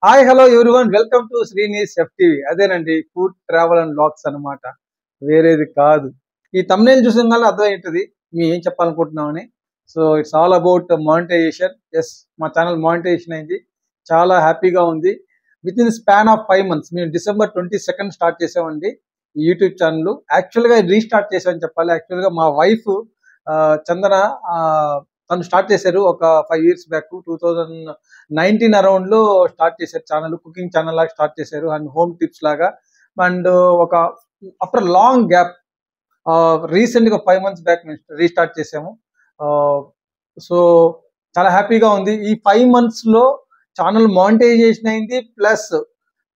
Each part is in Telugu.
Hi hello everyone welcome to Srini's FTV. అదేనండి, ఫుడ్ ట్రావెల్ అండ్ బ్లాగ్స్ అన్నమాట, వేరేది కాదు. ఈ thumbnail చూసిన వల్ల అర్థమవుతుంది మేము ఏం చెప్పాలనుకుంటున్నామని. So it's all about monetisation. Yes, మా ఛానల్ మానిటైజేషన్ అయింది, చాలా హ్యాపీగా ఉంది. Within span of 5 months మేము December 22 స్టార్ట్ చేసామండి ఈ యూట్యూబ్ ఛానల్. యాక్చువల్గా రీస్టార్ట్ చేసామని చెప్పాలి. యాక్చువల్గా మా వైఫ్ చందన, తను స్టార్ట్ చేశారు ఒక 5 years బ్యాక్. 2019 అరౌండ్ లో స్టార్ట్ చేశారు ఛానల్. కుకింగ్ ఛానల్ లాగా స్టార్ట్ చేశారు అండ్ హోమ్ టిప్స్ లాగా. అండ్ ఒక ఆఫ్టర్ లాంగ్ గ్యాప్ రీసెంట్ గా 5 months బ్యాక్ మేము రీస్టార్ట్ చేసాము. సో చాలా హ్యాపీగా ఉంది. ఈ 5 months లో ఛానల్ మానిటైజేషన్ అయింది, ప్లస్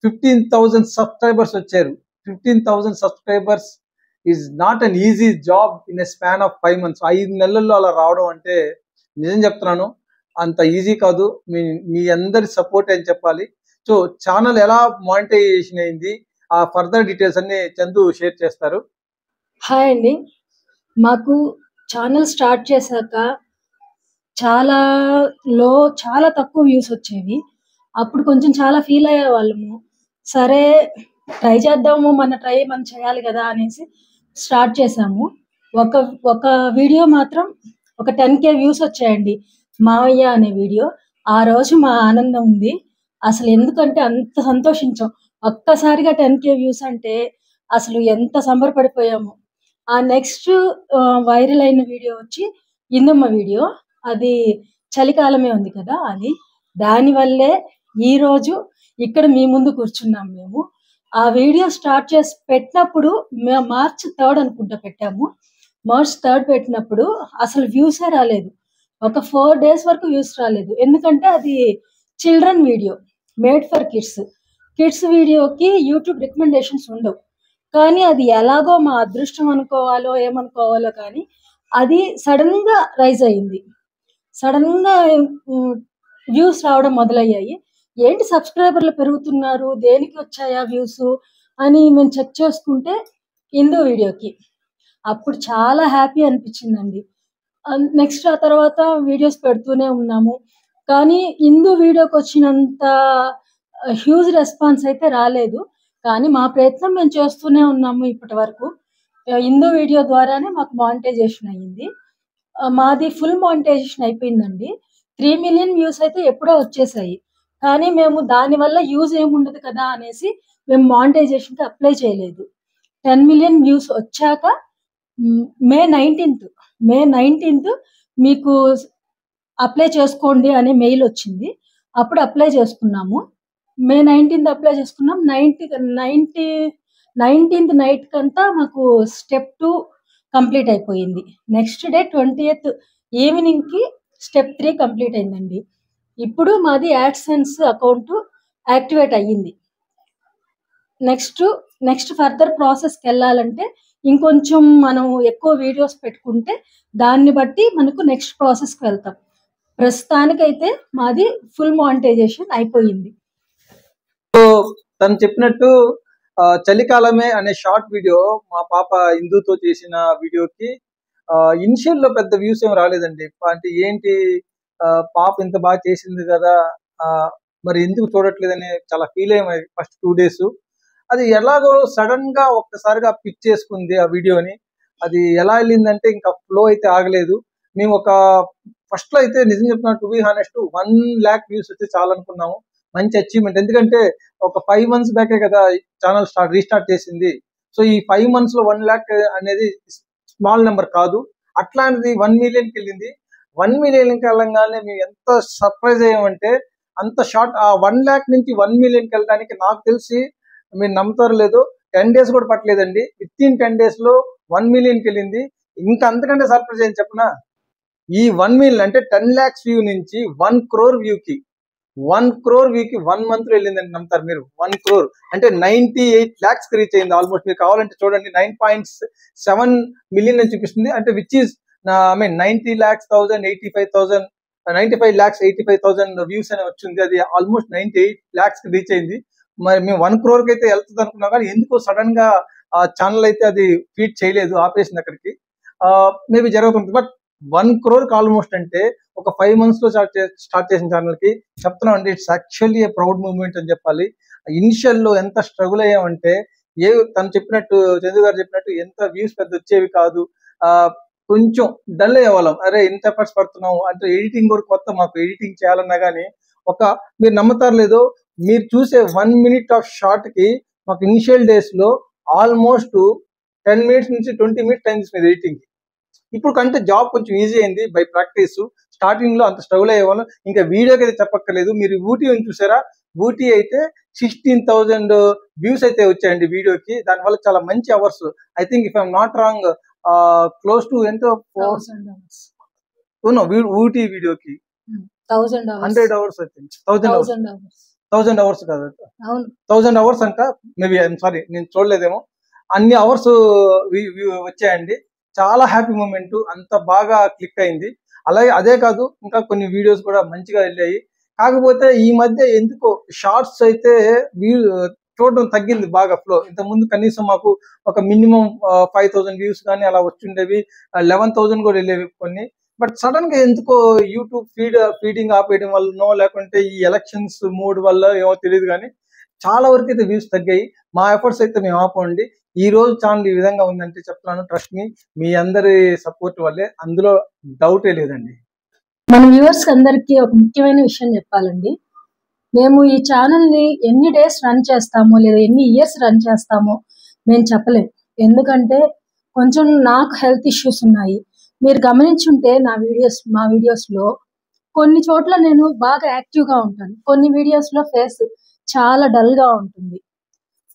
15,000 సబ్స్క్రైబర్స్ వచ్చారు. 15,000 subscribers is not an easy job in a span of 5 months. 5 నెలల్లో అలా రావడం అంటే నిజం చెప్తున్నాను, అంత ఈజీ కాదు. మీ అందరి సపోర్ట్ అని చెప్పాలి. సో ఛానల్ ఎలా మానిటైజేషన్ అయింది, ఆ ఫర్దర్ డీటెయిల్స్ అన్ని చందు షేర్ చేస్తారు. హాయ్ అండి. మాకు ఛానల్ స్టార్ట్ చేశాక చాలా చాలా తక్కువ వ్యూస్ వచ్చేవి. అప్పుడు కొంచెం చాలా ఫీల్ అయ్యేవాళ్ళము. సరే, ట్రై చేద్దాము, మనం చేయాలి కదా అనేసి స్టార్ట్ చేసాము. ఒక ఒక వీడియో మాత్రం ఒక 10K వ్యూస్ వచ్చాయండి, మావయ్య అనే వీడియో. ఆ రోజు మా ఆనందం ఉంది అసలు, ఎందుకంటే అంత సంతోషించాం. ఒక్కసారిగా 10K వ్యూస్ అంటే అసలు ఎంత సంబరపడిపోయాము. ఆ నెక్స్ట్ వైరల్ అయిన వీడియో వచ్చి ఇందమ్మ వీడియో. అది చలికాలమే ఉంది కదా, అది దానివల్లే ఈరోజు ఇక్కడ మీ ముందు కూర్చున్నాం మేము. ఆ వీడియో స్టార్ట్ చేసి పెట్టినప్పుడు March 3 అనుకుంటా పెట్టాము. March 3 పెట్టినప్పుడు అసలు వ్యూసే రాలేదు. ఒక 4 days వరకు వ్యూస్ రాలేదు. ఎందుకంటే అది children video, made for kids వీడియోకి యూట్యూబ్ రికమెండేషన్స్ ఉండవు. కానీ అది ఎలాగో మా అదృష్టం అనుకోవాలో ఏమనుకోవాలో కానీ అది సడన్ గా రైజ్ అయింది. సడన్ గా వ్యూస్ రావడం మొదలయ్యాయి. ఏంటి సబ్స్క్రైబర్లు పెరుగుతున్నారు, దేనికి వచ్చాయా వ్యూస్ అని మేము చెక్ చేసుకుంటే ఇందు వీడియోకి. అప్పుడు చాలా హ్యాపీ అనిపించిందండి. నెక్స్ట్ ఆ తర్వాత వీడియోస్ పెడుతూనే ఉన్నాము. కానీ ఇందు వీడియోకి వచ్చినంత హ్యూజ్ రెస్పాన్స్ అయితే రాలేదు. కానీ మా ప్రయత్నం మేము చేస్తూనే ఉన్నాము ఇప్పటి వరకు. ఇందు వీడియో ద్వారానే మాకు మానిటైజేషన్ అయ్యింది. మాది ఫుల్ మానిటైజేషన్ అయిపోయిందండి. 3 million వ్యూస్ అయితే ఎప్పుడో వచ్చేసాయి. కానీ మేము దానివల్ల యూజ్ ఏముండదు కదా అనేసి మేము మానిటైజేషన్కి అప్లై చేయలేదు. 10 million వ్యూస్ వచ్చాక May 19th మీకు అప్లై చేసుకోండి అనే మెయిల్ వచ్చింది. అప్పుడు అప్లై చేసుకున్నాము. May 19th అప్లై చేసుకున్నాం. 19th నైట్ కంతా మాకు స్టెప్ 2 కంప్లీట్ అయిపోయింది. నెక్స్ట్ డే 20th ఈవినింగ్కి స్టెప్ 3 కంప్లీట్ అయిందండి. ఇప్పుడు మాది యాడ్సెన్స్ అకౌంట్ యాక్టివేట్ అయ్యింది. నెక్స్ట్ ఫర్దర్ ప్రాసెస్కి వెళ్ళాలంటే ఇంకొంచెం మనం ఎక్కువ వీడియోస్ పెట్టుకుంటే దాన్ని బట్టి మనకు నెక్స్ట్ ప్రాసెస్కి వెళ్తాం. ప్రస్తుతానికైతే మాది ఫుల్ మానిటైజేషన్ అయిపోయింది. సో తను చెప్పినట్టు చలికాలమే అనే షార్ట్ వీడియో మా పాప ఇందుతో చేసిన వీడియోకి ఇనిషియల్ లో పెద్ద వ్యూస్ ఏం రాలేదండి. అంటే ఏంటి, పాప ఇంత బాగా చేసింది కదా, మరి ఎందుకు చూడట్లేదని చాలా ఫీల్ అయ్యాము ఫస్ట్ 2 days. అది ఎలాగో సడన్ గా ఒక్కసారిగా పిక్ చేసుకుంది ఆ వీడియోని. అది ఎలా వెళ్ళిందంటే ఇంకా ఫ్లో అయితే ఆగలేదు. మేము ఒక ఫస్ట్ లో అయితే నిజం చెప్తున్నా, to be honest, 1 lakh views అయితే చాలా అనుకున్నాము. మంచి అచీవ్మెంట్. ఎందుకంటే ఒక 5 months బ్యాకే కదా ఛానల్ రీస్టార్ట్ చేసింది. సో ఈ 5 months లో 1 lakh అనేది స్మాల్ నెంబర్ కాదు. అట్లాంటిది 1 millionకి వెళ్ళింది. 1 millionకి వెళ్ళంగానే మేము ఎంత సర్ప్రైజ్ అయ్యామంటే, అంత షార్ట్ ఆ 1 lakh నుంచి 1 millionకి వెళ్ళడానికి నాకు తెలిసి, మీరు నమ్ముతారో లేదో, 10 days కూడా పట్టలేదండి. విత్ ఇన్ 10 days లో 1 millionకి వెళ్ళింది. ఇంకా అంతకంటే సర్ప్రైజ్ ఏం చెప్పనా, ఈ 1 million అంటే 10 lakhs వ్యూ నుంచి 1 crore వ్యూకి 1 month లో వెళ్ళిందండి. నమ్ముతారు మీరు? 1 crore అంటే 98 lakhs కి రీచ్ అయింది ఆల్మోస్ట్. మీరు కావాలంటే చూడండి, 9.7 million అని చూపిస్తుంది. అంటే which is 90 lakhs 85,000 95 lakhs 85,000 views అని వచ్చింది. అది ఆల్మోస్ట్ 98 lakhs కి రీచ్ అయింది. మరి మేము 1 crore కి అయితే వెళ్తుంది అనుకున్నాం, కానీ ఎందుకో సడన్ గా ఆ ఛానల్ అయితే అది ఫీడ్ చేయలేదు, ఆపేసింది అక్కడికి. మేబీ జరుగుతుంది. బట్ 1 crore ఆల్మోస్ట్ అంటే ఒక 5 months లో స్టార్ట్ చేసిన ఛానల్ కి చెప్తున్నాం అండి. It's actually a proud moment అని చెప్పాలి. ఇనిషియల్ లో ఎంత స్ట్రగుల్ అయ్యామంటే తను చెప్పినట్టు, చందు గారు చెప్పినట్టు ఎంత వ్యూస్ పెద్ద వచ్చేవి కాదు. ఆ కొంచెం డల్ అయ్యేవాళ్ళం. అరే ఇంత ఎఫర్ట్స్ పడుతున్నాం అంటే, ఎడిటింగ్ కూడా కొత్త మాకు. ఎడిటింగ్ చేయాలన్నా కానీ మీరు నమ్ముతారు లేదో, మీరు చూసే 1 minute ఆఫ్ షార్ట్ కి మాకు ఇనిషియల్ డేస్ లో ఆల్మోస్ట్ 10 minutes నుంచి 20 minutes టైం తీసుకునేది ఎడిటింగ్ కి. ఇప్పుడు కంటే జాబ్ కొంచెం ఈజీ అయింది బై ప్రాక్టీస్. స్టార్టింగ్ లో అంత స్ట్రగుల్ అయ్యేవాళ్ళం. ఇంకా వీడియోకి అయితే చెప్పక్కర్లేదు. మీరు ఊటీ చూసారా? ఊటీ అయితే 16,000 వ్యూస్ అయితే వచ్చాయండి వీడియోకి. దానివల్ల చాలా మంచి hours. I think if I'm not wrong close to ఎంతో 1000 hours. ఊటీ వీడియోకి 1000 hours. 100 hours I think. 1000 hours. 1000 hours. 1000 hours కాదు, అవును. 1000 hours అంట. మేబీ ఐఎమ్ సారీ, నేను చూడలేదేమో. అన్ని అవర్స్ వచ్చాయండి. చాలా హ్యాపీ మూమెంట్. అంత బాగా క్లిక్ అయింది. అలాగే అదే కాదు, ఇంకా కొన్ని వీడియోస్ కూడా మంచిగా వెళ్ళాయి. కాకపోతే ఈ మధ్య ఎందుకో షార్ట్స్ అయితే చూడడం తగ్గింది బాగా ఫ్లో. ఇంతకుముందు కనీసం మాకు ఒక మినిమం 5,000 వ్యూస్ కానీ అలా వచ్చిండేవి. 11,000 కూడా వెళ్ళేవి కొన్ని. బట్ సడన్ గా ఎందుకో యూట్యూబ్ ఫీడింగ్ ఆపేయడం వల్లనో, లేకుంటే ఈ ఎలక్షన్స్ మూడ్ వల్ల ఏమో తెలియదు కానీ చాలా వరకు అయితే వ్యూస్ తగ్గాయి. మా ఎఫర్ట్స్ అయితే మేము ఆపండి. ఈ రోజు ఛానల్ ఈ విధంగా ఉందంటే చెప్తున్నాను, ట్రస్ట్ మీ అందరి సపోర్ట్ వల్లే, అందులో డౌటే లేదండి. మన వ్యూవర్స్ అందరికీ ఒక ముఖ్యమైన విషయం చెప్పాలండి. మేము ఈ ఛానల్ ని ఎన్ని డేస్ రన్ చేస్తామో, లేదా ఎన్ని ఇయర్స్ రన్ చేస్తామో మేము చెప్పలేం. ఎందుకంటే కొంచెం నాకు హెల్త్ ఇష్యూస్ ఉన్నాయి. మీరు గమనించుంటే మా వీడియోస్ లో కొన్ని చోట్ల నేను బాగా యాక్టివ్ గా ఉంటాను, కొన్ని వీడియోస్ లో ఫేస్ చాలా డల్ గా ఉంటుంది.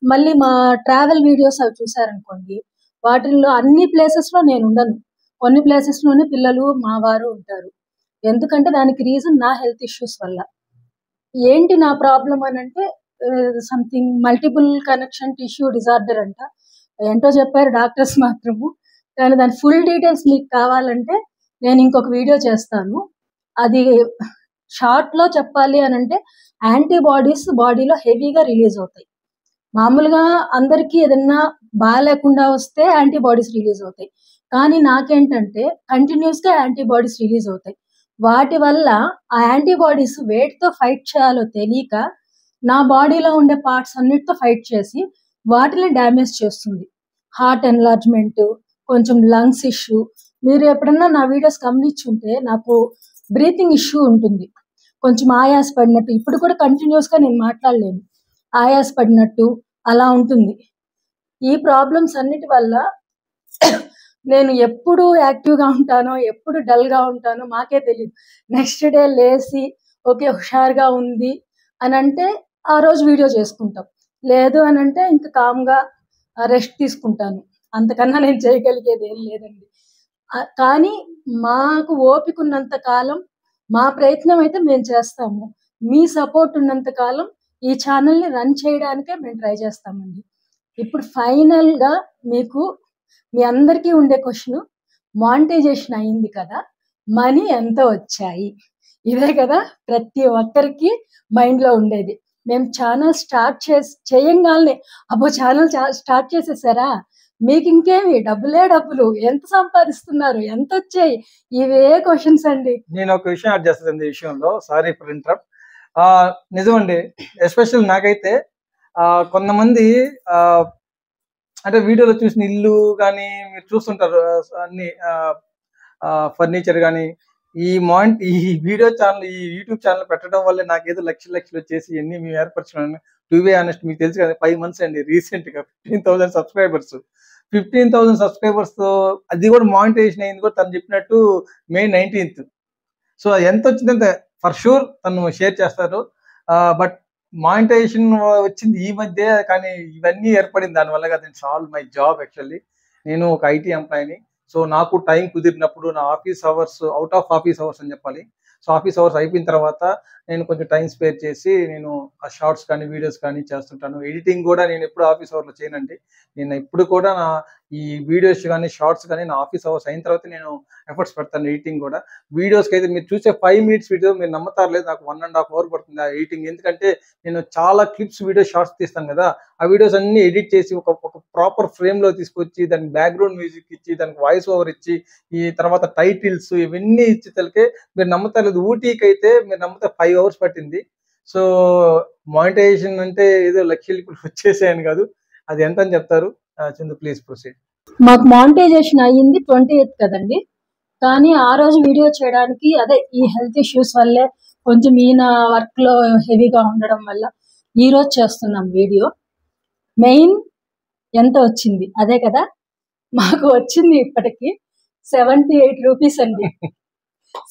మళ్ళీ మా ట్రావెల్ వీడియోస్ అవి చూసారనుకోండి, వాటిల్లో అన్ని ప్లేసెస్ లో నేను ఉండను. కొన్ని ప్లేసెస్ లోనే పిల్లలు మా వారు ఉంటారు. ఎందుకంటే దానికి రీజన్ నా హెల్త్ ఇష్యూస్ వల్ల. ఏంటి నా ప్రాబ్లం అని అంటే, something multiple connection tissue disorder అంట. ఏంటో చెప్పారు డాక్టర్స్ మాత్రము. కానీ దాని ఫుల్ డీటెయిల్స్ మీకు కావాలంటే నేను ఇంకొక వీడియో చేస్తాను. అది షార్ట్ లో చెప్పాలి అని అంటే, యాంటీబాడీస్ బాడీలో హెవీగా రిలీజ్ అవుతాయి. మామూలుగా అందరికీ ఏదన్నా బాగాలేకుండా వస్తే యాంటీబాడీస్ రిలీజ్ అవుతాయి. కానీ నాకేంటంటే కంటిన్యూస్ గా యాంటీబాడీస్ రిలీజ్ అవుతాయి. వాటి వల్ల ఆ యాంటీబాడీస్ వేటితో ఫైట్ చేయాలో తెలియక నా బాడీలో ఉండే పార్ట్స్ అన్నిటితో ఫైట్ చేసి వాటిని డ్యామేజ్ చేస్తుంది. హార్ట్ ఎన్లార్జ్మెంట్, కొంచెం లంగ్స్ ఇష్యూ. మీరు ఎప్పుడన్నా నా వీడియోస్ గమనించుంటే నాకు బ్రీతింగ్ ఇష్యూ ఉంటుంది. కొంచెం ఆయాస పడినట్టు, ఇప్పుడు కూడా కంటిన్యూస్ గా నేను మాట్లాడలేను, ఆయాస పడినట్టు అలా ఉంటుంది. ఈ ప్రాబ్లమ్స్ అన్నిటి వల్ల నేను ఎప్పుడు యాక్టివ్ గా ఉంటానో, ఎప్పుడు డల్ గా ఉంటానో మాకే తెలియదు. నెక్స్ట్ డే లేచి ఓకే హుషారుగా ఉంది అని అంటే ఆ రోజు వీడియో చేసుకుంటాం. లేదు అని అంటే ఇంకా కామ్గా రెస్ట్ తీసుకుంటాను. అంతకన్నా నేను చేయగలిగేది ఏం లేదండి. కానీ మాకు ఓపిక ఉన్నంత కాలం మా ప్రయత్నం అయితే మేము చేస్తాము. మీ సపోర్ట్ ఉన్నంత కాలం ఈ ఛానల్ని రన్ చేయడానికే మేము ట్రై చేస్తామండి. ఇప్పుడు ఫైనల్ గా మీకు మీ అందరికీ ఉండే క్వశ్చన్, మానిటైజేషన్ అయింది కదా, మనీ ఎంత వచ్చాయి? ఇదే కదా ప్రతి ఒక్కరికి మైండ్ లో ఉండేది. మేము ఛానల్ స్టార్ట్ చేయంగానే అబ్బో ఛానల్ స్టార్ట్ చేసేసారా, మీకు ఇంకేమి డబ్బులే డబ్బులు, ఎంత సంపాదిస్తున్నారు, ఎంత వచ్చాయి, ఇవే క్వశ్చన్స్ అండి. నేను ఒక విషయం యాడ్ చేస్తాను ఈ విషయంలో, సారీ ఫర్ ఇంటరప్ట్. నిజమండి, ఎస్పెషల్ నాకైతే కొంతమంది అంటే వీడియోలో చూసిన ఇల్లు కానీ మీరు చూస్తుంటారు, అన్ని ఫర్నిచర్ కానీ, ఈ వీడియో ఛానల్, ఈ యూట్యూబ్ ఛానల్ పెట్టడం వల్ల నాకేదో లక్షలు వచ్చేసి ఎన్ని మేము ఏర్పరచుకున్నాను. టు బి ఆనెస్ట్, మీకు తెలుసు కదా 5 months అండి రీసెంట్ గా 15,000 సబ్స్క్రైబర్స్. 15,000 సబ్స్క్రైబర్స్ తో అది కూడా మానిటైజేషన్ అయింది కూడా తను చెప్పినట్టు May 19th. సో ఎంత వచ్చిందంటే ఫర్ షూర్ తను షేర్ చేస్తారు. బట్ మానిటైజేషన్ వచ్చింది ఈ మధ్య, కానీ ఇవన్నీ ఏర్పడింది దానివల్ల కదా. It's all my job actually. నేను ఒక ఐటీ ఎంప్లాయీని. సో నాకు టైం కుదిరినప్పుడు నా office hours, out of office hours అని చెప్పాలి. సో ఆఫీస్ అవర్స్ అయిపోయిన తర్వాత నేను కొంచెం టైం స్పేర్ చేసి నేను ఆ షార్ట్స్ కానీ వీడియోస్ కానీ చేస్తుంటాను. ఎడిటింగ్ కూడా నేను ఎప్పుడు ఆఫీస్ అవర్లో చేయనండి. నేను ఇప్పుడు కూడా నా ఈ వీడియోస్ కానీ షార్ట్స్ కానీ నా ఆఫీస్ అవర్స్ అయిన తర్వాత నేను ఎఫర్ట్స్ పెడతాను. ఎడిటింగ్ కూడా వీడియోస్కి అయితే మీరు చూసే 5 minutes వీడియో మీరు నమ్ముతారు లేదు, నాకు 1.5 hour పడుతుంది ఆ ఎడిటింగ్. ఎందుకంటే నేను చాలా క్లిప్స్ వీడియో షార్ట్స్ తీస్తాను కదా, ఆ వీడియోస్ అన్ని ఎడిట్ చేసి ఒక ప్రాపర్ ఫ్రేమ్ లో తీసుకొచ్చి దానికి బ్యాక్గ్రౌండ్ మ్యూజిక్ ఇచ్చి దానికి వాయిస్ ఓవర్ ఇచ్చి ఈ తర్వాత టైటిల్స్ ఇవన్నీ ఇచ్చి తలకే మీరు నమ్ముతారు. ఊటీకి అయితే మీరు నమ్ముతారు 5 hours పట్టింది. సో మానిటైజేషన్ అంటే ఏదో లక్షలు ఇప్పుడు వచ్చేసాయని కాదు. అది ఎంత అని చెప్తారు? Chandu please proceed. మాకు మానిటైజేషన్ అయ్యింది 28th కదండి. కానీ ఆ రోజు వీడియో చేయడానికి అదే ఈ హెల్త్ ఇష్యూస్ వల్లే కొంచెం ఈయన వర్క్ లో హెవీగా ఉండడం వల్ల ఈ రోజు చేస్తున్నాం వీడియో. మెయిన్ ఎంత వచ్చింది అదే కదా, మాకు వచ్చింది ఇప్పటికి 78 రూపీస్ అండి.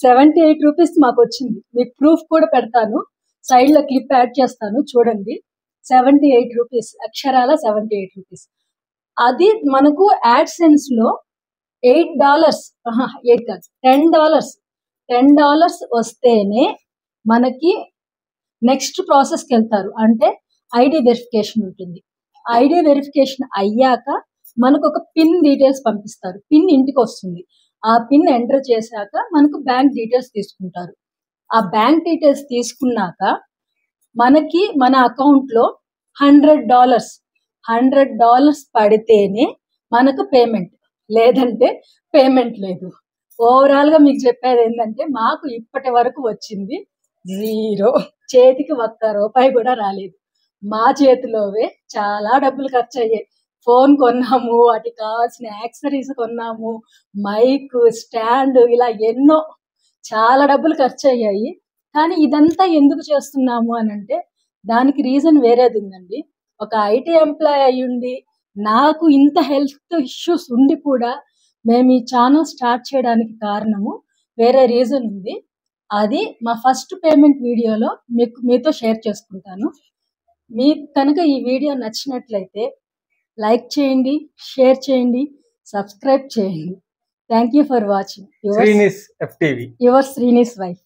78 రూపీస్ మాకు వచ్చింది. మీకు ప్రూఫ్ కూడా పెడతాను, సైడ్ లో క్లిప్ యాడ్ చేస్తాను చూడండి. 78 రూపీస్, అక్షరాల 78 రూపీస్. అది మనకు యాడ్సెన్స్ లో $8, $8 కాదు, $10 వస్తేనే మనకి నెక్స్ట్ ప్రాసెస్కి వెళ్తారు. అంటే ఐడి వెరిఫికేషన్ ఉంటుంది. ఐడి వెరిఫికేషన్ అయ్యాక మనకు ఒక పిన్ డీటెయిల్స్ పంపిస్తారు. పిన్ ఇంటికి వస్తుంది. ఆ పిన్ ఎంటర్ చేశాక మనకు బ్యాంక్ డీటెయిల్స్ తీసుకుంటారు. ఆ బ్యాంక్ డీటెయిల్స్ తీసుకున్నాక మనకి మన అకౌంట్లో $100 పడితేనే మనకు పేమెంట్, లేదంటే పేమెంట్ లేదు. ఓవరాల్ గా మీకు చెప్పేది ఏంటంటే మాకు ఇప్పటి వరకు వచ్చింది 0, చేతికి ₹1 కూడా రాలేదు. మా చేతిలోవే చాలా డబ్బులు ఖర్చు అయ్యాయి. ఫోన్ కొన్నాము, వాటికి కావాల్సిన యాక్సరీస్ కొన్నాము, మైక్, స్టాండ్, ఇలా ఎన్నో చాలా డబ్బులు ఖర్చు అయ్యాయి. కానీ ఇదంతా ఎందుకు చేస్తున్నాము అని అంటే దానికి రీజన్ వేరేది ఉందండి. ఒక ఐటీ ఎంప్లాయ్ అయ్యుండి నాకు ఇంత హెల్త్ ఇష్యూస్ ఉండి కూడా మేము ఈ ఛానల్ స్టార్ట్ చేయడానికి కారణము వేరే రీజన్ ఉంది. అది మా ఫస్ట్ పేమెంట్ వీడియోలో మీతో షేర్ చేసుకుంటాను. మీకు కనుక ఈ వీడియో నచ్చినట్లయితే లైక్ చేయండి, షేర్ చేయండి, సబ్స్క్రైబ్ చేయండి. Thank you for watching. Your Srini's wife.